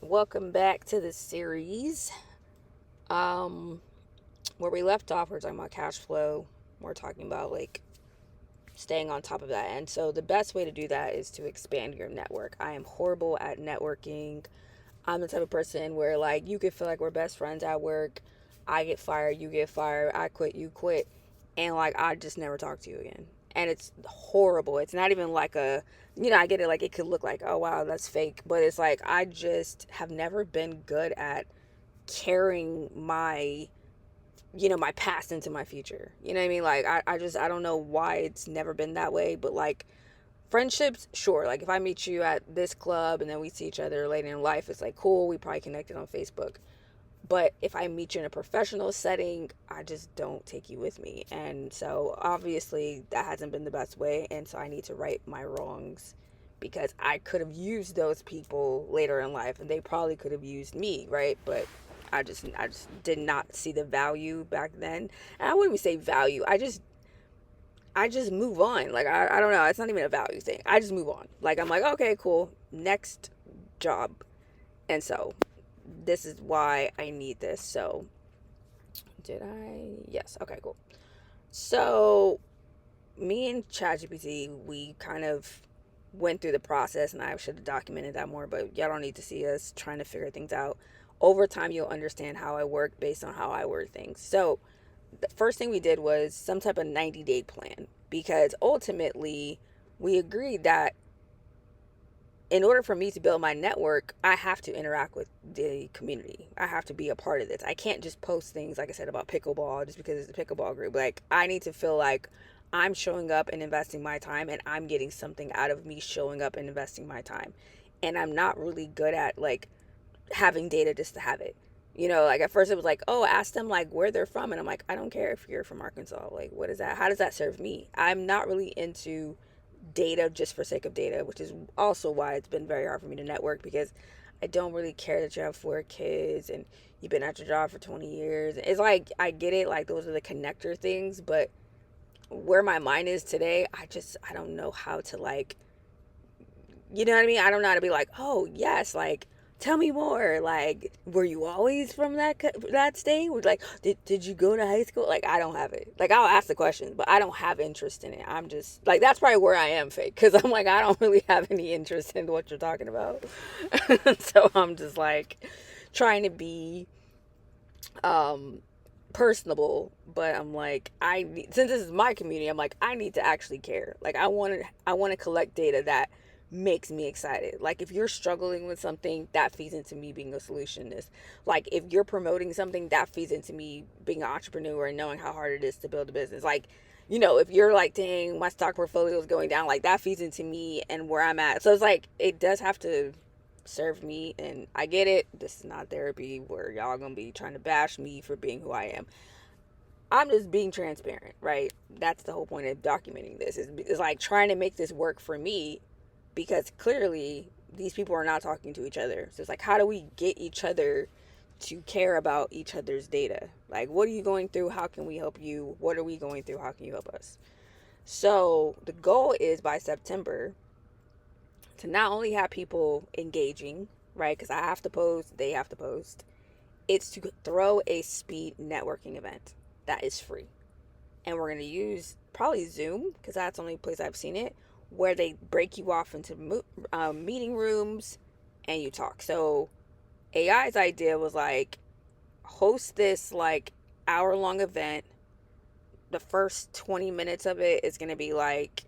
Welcome back to the series. Um, where we left off, we're talking about cash flow. We're talking about like staying on top of that. And so the best way to do that is to expand your network. I am horrible at networking. I'm the type of person where like you could feel like we're best friends at work. I get fired, you get fired, I quit, you quit, and like I just never talk to you again. And it's horrible. It's not even like I get it, like it could look like, oh wow, that's fake, but it's like I just have never been good at carrying my past into my future. You know what I mean? Like I don't know why it's never been that way, but like friendships, sure. Like if I meet you at this club and then we see each other later in life, it's like cool. We probably connected on Facebook. But if I meet you in a professional setting, I just don't take you with me. And so obviously that hasn't been the best way. And so I need to right my wrongs because I could have used those people later in life and they probably could have used me, right? But I just did not see the value back then. And I wouldn't even say value. I just move on. Like I don't know. It's not even a value thing. I just move on. Like I'm like, okay, cool. Next job. And so this is why I need this. So did I? Yes. Okay, cool. So me and ChatGPT, we kind of went through the process, and I should have documented that more. But y'all don't need to see us trying to figure things out. Over time, you'll understand how I work based on how I word things. So the first thing we did was some type of 90-day plan because ultimately we agreed that in order for me to build my network, I have to interact with the community. I have to be a part of this. I can't just post things, like I said, about pickleball just because it's a pickleball group. Like, I need to feel like I'm showing up and investing my time and I'm getting something out of me showing up and investing my time. And I'm not really good at like having data just to have it. Like at first it was like, oh, ask them like where they're from. And I'm like, I don't care if you're from Arkansas. Like, what is that? How does that serve me? I'm not really into data just for sake of data, which is also why it's been very hard for me to network because I don't really care that you have 4 kids and you've been at your job for 20 years. It's like, I get it. Like, those are the connector things. But where my mind is today, I don't know how to like, you know what I mean? I don't know how to be like, oh yes, like tell me more. Like, were you always from that state? Like, did you go to high school? Like, I don't have it. Like, I'll ask the questions, but I don't have interest in it. I'm just like that's probably where I am fake because I'm like I don't really have any interest in what you're talking about. So I'm just like trying to be um personable, but I'm like since this is my community, I'm like I need to actually care. Like I want to collect data that makes me excited. Like if you're struggling with something, that feeds into me being a solutionist. Like if you're promoting something, that feeds into me being an entrepreneur and knowing how hard it is to build a business. Like if you're like, dang, my stock portfolio is going down, like that feeds into me and where I'm at. So it's like it does have to serve me, and I get it. This is not therapy where y'all gonna be trying to bash me for being who I am. I'm just being transparent, right? That's the whole point of documenting this. Is like trying to make this work for me because clearly these people are not talking to each other. So it's like, how do we get each other to care about each other's data? Like, what are you going through? How can we help you? What are we going through? How can you help us? So the goal is by September to not only have people engaging, right? Because I have to post, they have to post. It's to throw a speed networking event that is free. And we're going to use probably Zoom because that's the only place I've seen it where they break you off into meeting rooms and you talk. So AI's idea was like host this like hour-long event. The first 20 minutes of it is going to be like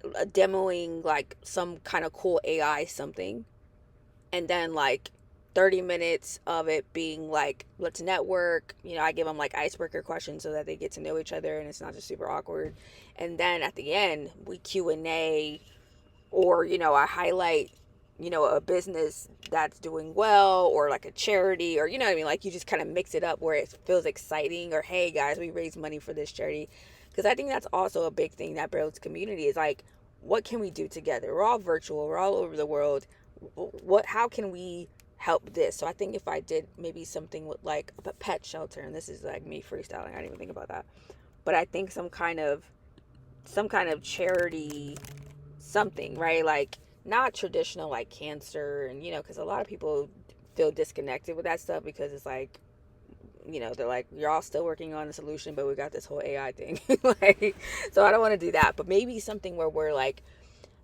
demoing like some kind of cool AI something, and then like 30 minutes of it being like let's network. I give them like icebreaker questions so that they get to know each other and it's not just super awkward. And then at the end we Q&A, or I highlight a business that's doing well, or like a charity, or you know what I mean, like you just kind of mix it up where it feels exciting, or hey guys, we raised money for this charity. Because I think that's also a big thing that builds community is like, what can we do together? We're all virtual, we're all over the world. How can we help this? So I think if I did maybe something with like a pet shelter, and this is like me freestyling, I didn't even think about that, but I think some kind of charity something, right? Like not traditional like cancer, and because a lot of people feel disconnected with that stuff because it's like, they're like, you're all still working on a solution, but we got this whole AI thing. Like, so I don't want to do that. But maybe something where we're like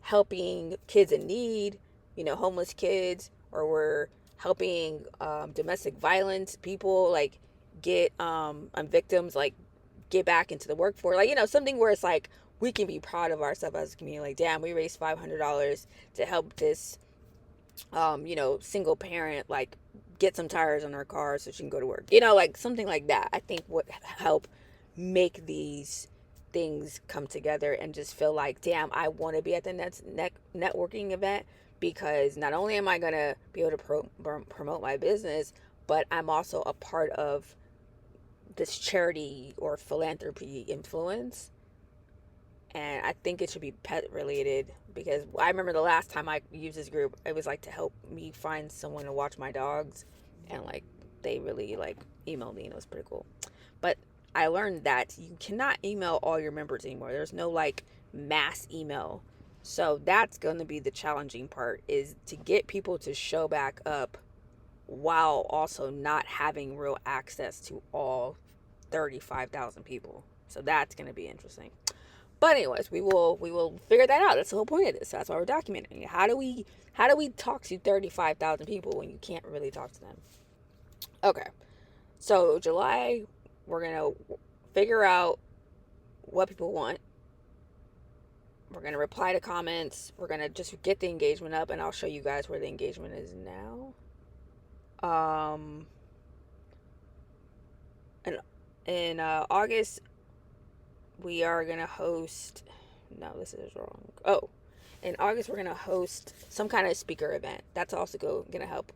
helping kids in need, homeless kids, or we're helping domestic violence people, like get victims, like get back into the workforce, like something where it's like we can be proud of ourselves as a community. Like, damn, we raised $500 to help this single parent like get some tires on her car so she can go to work. Like something like that. I think would help make these things come together and just feel like, damn, I want to be at the networking event, because not only am I going to be able to promote my business, but I'm also a part of this charity or philanthropy influence. And I think it should be pet related, because I remember the last time I used this group, it was like to help me find someone to watch my dogs, and like they really like emailed me, and it was pretty cool. But I learned that you cannot email all your members anymore. There's no like mass email. So that's going to be the challenging part, is to get people to show back up while also not having real access to all 35,000 people. So that's going to be interesting. But anyways, we will figure that out. That's the whole point of this. That's why we're documenting it. How do we talk to 35,000 people when you can't really talk to them? Okay. So July, we're going to figure out what people want. We're going to reply to comments. We're going to just get the engagement up, and I'll show you guys where the engagement is now. And in August, we are going to host, no, this is wrong. Oh, in August, we're going to host some kind of speaker event. That's also going to help.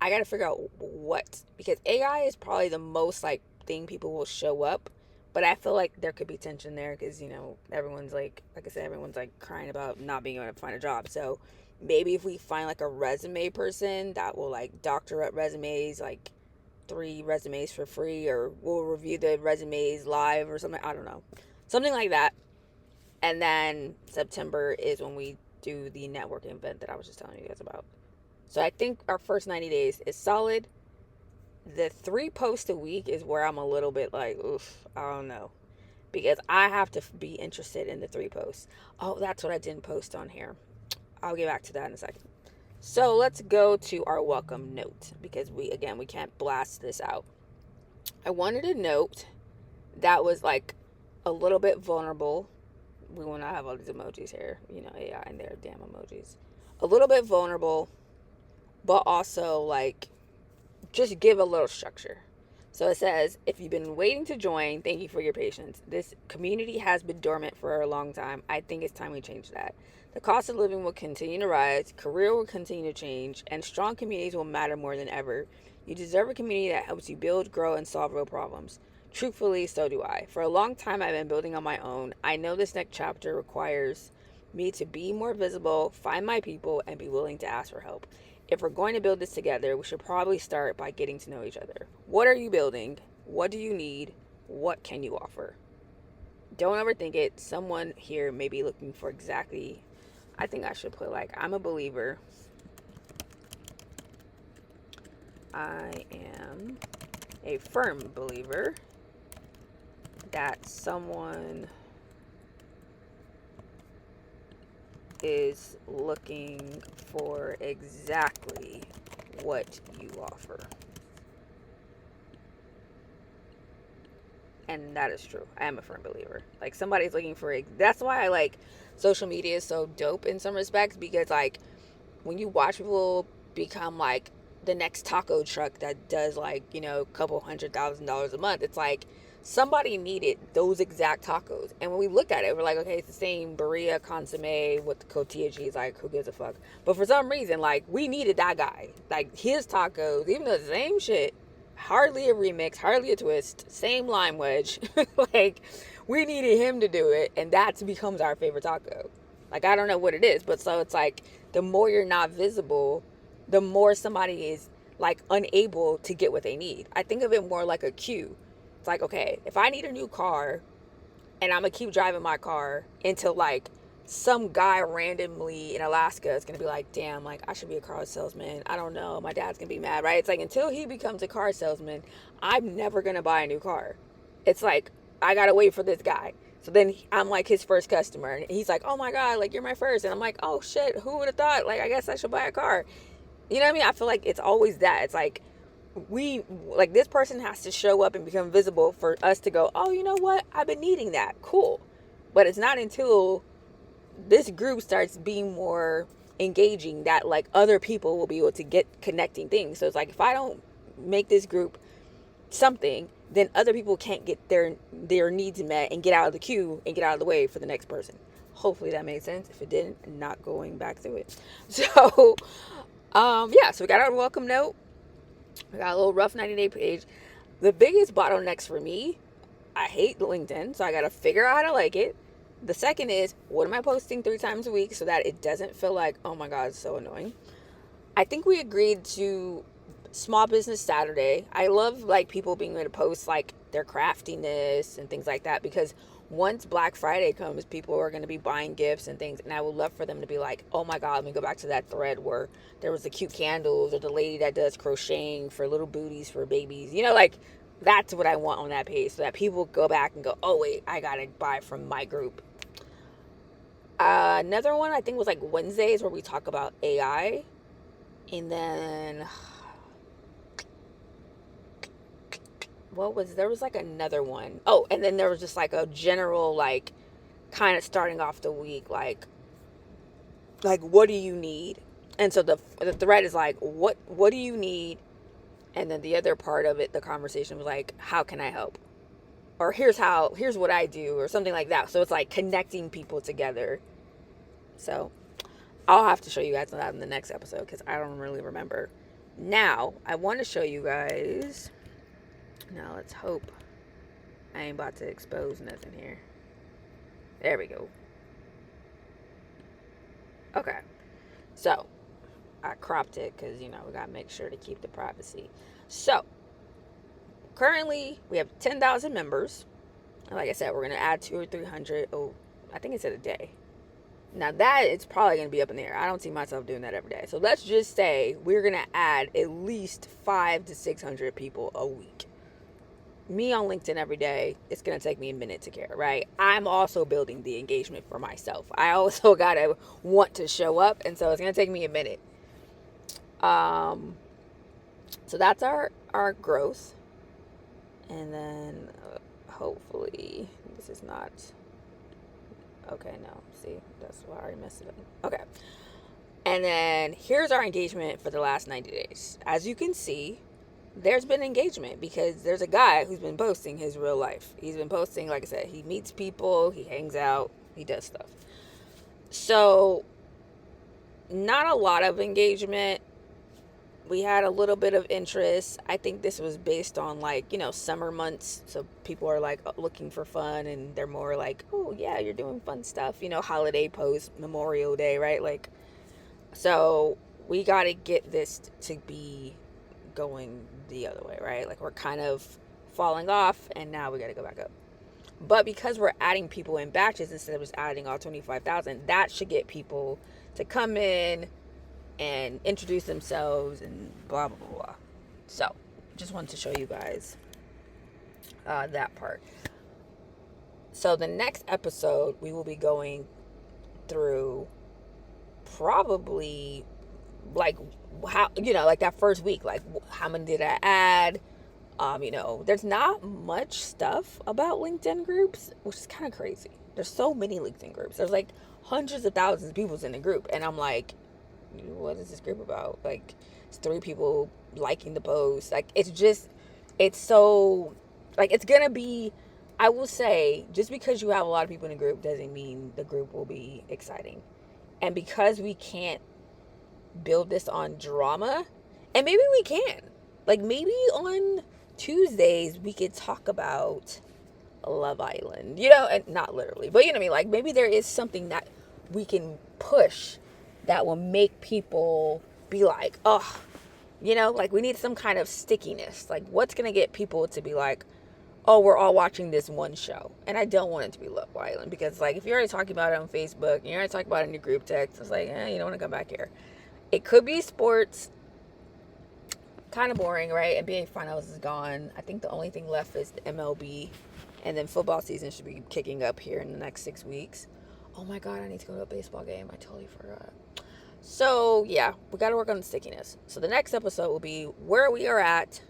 I got to figure out what, because AI is probably the most like thing people will show up, but I feel like there could be tension there because, everyone's like I said, everyone's like crying about not being able to find a job. So maybe if we find like a resume person that will like doctor up resumes, like 3 resumes for free, or we'll review the resumes live or something. I don't know. Something like that. And then September is when we do the networking event that I was just telling you guys about. So I think our first 90 days is solid. The 3 posts a week is where I'm a little bit like, oof, I don't know. Because I have to be interested in the 3 posts. Oh, that's what I didn't post on here. I'll get back to that in a second. So let's go to our welcome note, because we can't blast this out. I wanted a note that was like a little bit vulnerable. We will not have all these emojis here, AI and their damn emojis. A little bit vulnerable, but also like just give a little structure. So it says, if you've been waiting to join, thank you for your patience. This community has been dormant for a long time. I think it's time we change that. The cost of living will continue to rise, career will continue to change, and strong communities will matter more than ever. You deserve a community that helps you build, grow, and solve real problems. Truthfully, so do I. For a long time, I've been building on my own. I know this next chapter requires me to be more visible, find my people, and be willing to ask for help. If we're going to build this together, we should probably start by getting to know each other. What are you building? What do you need? What can you offer? Don't overthink it. Someone here may be looking for exactly, I think I should put like, I'm a believer. I am a firm believer that someone is looking for exactly what you offer. And that is true. I am a firm believer. Like, somebody's looking for it. That's why I like social media is so dope in some respects, because like when you watch people become like the next taco truck that does like, a couple $100,000 a month, it's like somebody needed those exact tacos. And when we looked at it, we're like, okay, it's the same burrito consomme with the cotija cheese. Like, who gives a fuck? But for some reason, like, we needed that guy. Like, his tacos, even though the same shit, hardly a remix, hardly a twist, same lime wedge. Like, we needed him to do it, and that becomes our favorite taco. Like, I don't know what it is, but so it's like the more you're not visible, the more somebody is like unable to get what they need. I think of it more like a queue. It's like, okay, if I need a new car and I'm gonna keep driving my car until like some guy randomly in Alaska is going to be like, damn, like, I should be a car salesman. I don't know. My dad's going to be mad, right? It's like, until he becomes a car salesman, I'm never going to buy a new car. It's like, I got to wait for this guy. So then I'm like his first customer. And he's like, oh my God, like, you're my first. And I'm like, oh shit, who would have thought? Like, I guess I should buy a car. You know what I mean? I feel like it's always that. It's like, this person has to show up and become visible for us to go, oh, you know what? I've been needing that. Cool. But it's not until this group starts being more engaging that like other people will be able to get connecting things. So it's like, if I don't make this group something, then other people can't get their needs met and get out of the queue and get out of the way for the next person. Hopefully that made sense. If it didn't, I'm not going back through it. So yeah, so we got our welcome note. We got a little rough 90-day page. The biggest bottlenecks for me, I hate LinkedIn, so I got to figure out how to like it. The second is, what am I posting 3 times a week so that it doesn't feel like, oh my God, it's so annoying. I think we agreed to Small Business Saturday. I love like people being able to post like their craftiness and things like that, because once Black Friday comes, people are going to be buying gifts and things, and I would love for them to be like, oh my God, let me go back to that thread where there was the cute candles, or the lady that does crocheting for little booties for babies, you know, like that's what I want on that page, so that people go back and go, oh wait, I gotta buy from my group. Another one I think was like Wednesdays, where we talk about AI. And then there was like another one. Oh, and then there was just like a general, like, kind of starting off the week, like what do you need? And so the thread is like, what do you need? And then the other part of it, the conversation was like, how can I help? Or here's what I do, or something like that. So it's like connecting people together. So I'll have to show you guys that in the next episode, because I don't really remember. Now, I want to show you guys. Now, let's hope I ain't about to expose nothing here. There we go. Okay. So, I cropped it because, we got to make sure to keep the privacy. So, currently, we have 10,000 members. And like I said, we're going to add 200 or 300. Oh, I think it said a day. Now that it's probably going to be up in the air. I don't see myself doing that every day. So let's just say we're going to add at least 500 to 600 people a week. Me on LinkedIn every day, it's going to take me a minute to care, right? I'm also building the engagement for myself. I also got to want to show up. And so it's going to take me a minute. So that's our growth. And then hopefully this is not... Okay, no. See, that's why I already messed it up. Okay. And then here's our engagement for the last 90 days. As you can see, there's been engagement because there's a guy who's been posting his real life. He's been posting, like I said, he meets people, he hangs out, he does stuff. So, not a lot of engagement. We had a little bit of interest. I think this was based on summer months. So people are like looking for fun, and they're more like, oh yeah, you're doing fun stuff. Holiday post, Memorial Day, right? Like, so we got to get this to be going the other way, right? Like, we're kind of falling off, and now we got to go back up. But because we're adding people in batches instead of just adding all 25,000, that should get people to come in and introduce themselves and blah blah blah blah. So just wanted to show you guys that part. So the next episode we will be going through probably like how like that first week, like how many did I add. There's not much stuff about LinkedIn groups, which is kind of crazy. There's so many LinkedIn groups. There's like hundreds of thousands of people in the group, and I'm like, what is this group about? Like, it's 3 people liking the post. Like, it's so, like, it's gonna be, I will say, just because you have a lot of people in a group doesn't mean the group will be exciting. And because we can't build this on drama, and maybe we can, like, maybe on Tuesdays we could talk about Love Island, and not literally, but you know what I mean? Like, maybe there is something that we can push that will make people be like, oh, like, we need some kind of stickiness. Like, what's going to get people to be like, oh, we're all watching this one show. And I don't want it to be Love Island because, like, if you're already talking about it on Facebook, and you're already talking about it in your group text, it's like, you don't want to come back here. It could be sports. Kind of boring, right? NBA Finals is gone. I think the only thing left is the MLB. And then football season should be kicking up here in the next 6 weeks. Oh my God, I need to go to a baseball game. I totally forgot. So, yeah, we got to work on the stickiness. So the next episode will be where we are at,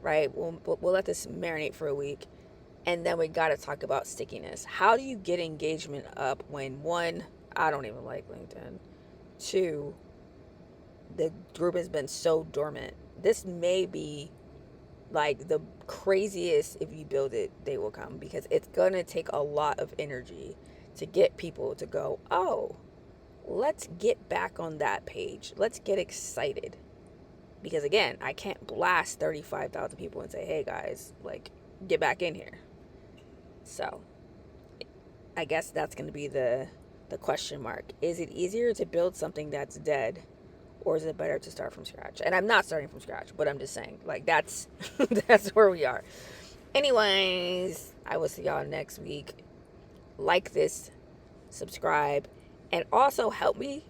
right? We'll let this marinate for a week. And then we got to talk about stickiness. How do you get engagement up when, one, I don't even like LinkedIn. Two, the group has been so dormant. This may be like the craziest. If you build it, they will come, because it's going to take a lot of energy to get people to go, oh, let's get back on that page. Let's get excited. Because again, I can't blast 35,000 people and say, hey guys, like, get back in here. So I guess that's going to be the question mark. Is it easier to build something that's dead, or is it better to start from scratch? And I'm not starting from scratch, but I'm just saying, like, that's that's where we are. Anyways, I will see y'all next week. Like this, subscribe, and also help me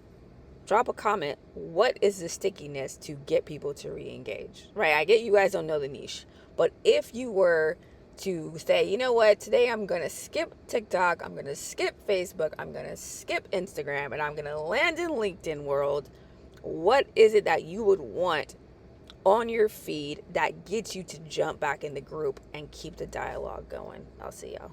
drop a comment. What is the stickiness to get people to re-engage? Right? I get you guys don't know the niche, but if you were to say, you know what, today I'm going to skip TikTok, I'm going to skip Facebook, I'm going to skip Instagram, and I'm going to land in LinkedIn world, what is it that you would want on your feed that gets you to jump back in the group and keep the dialogue going? I'll see y'all.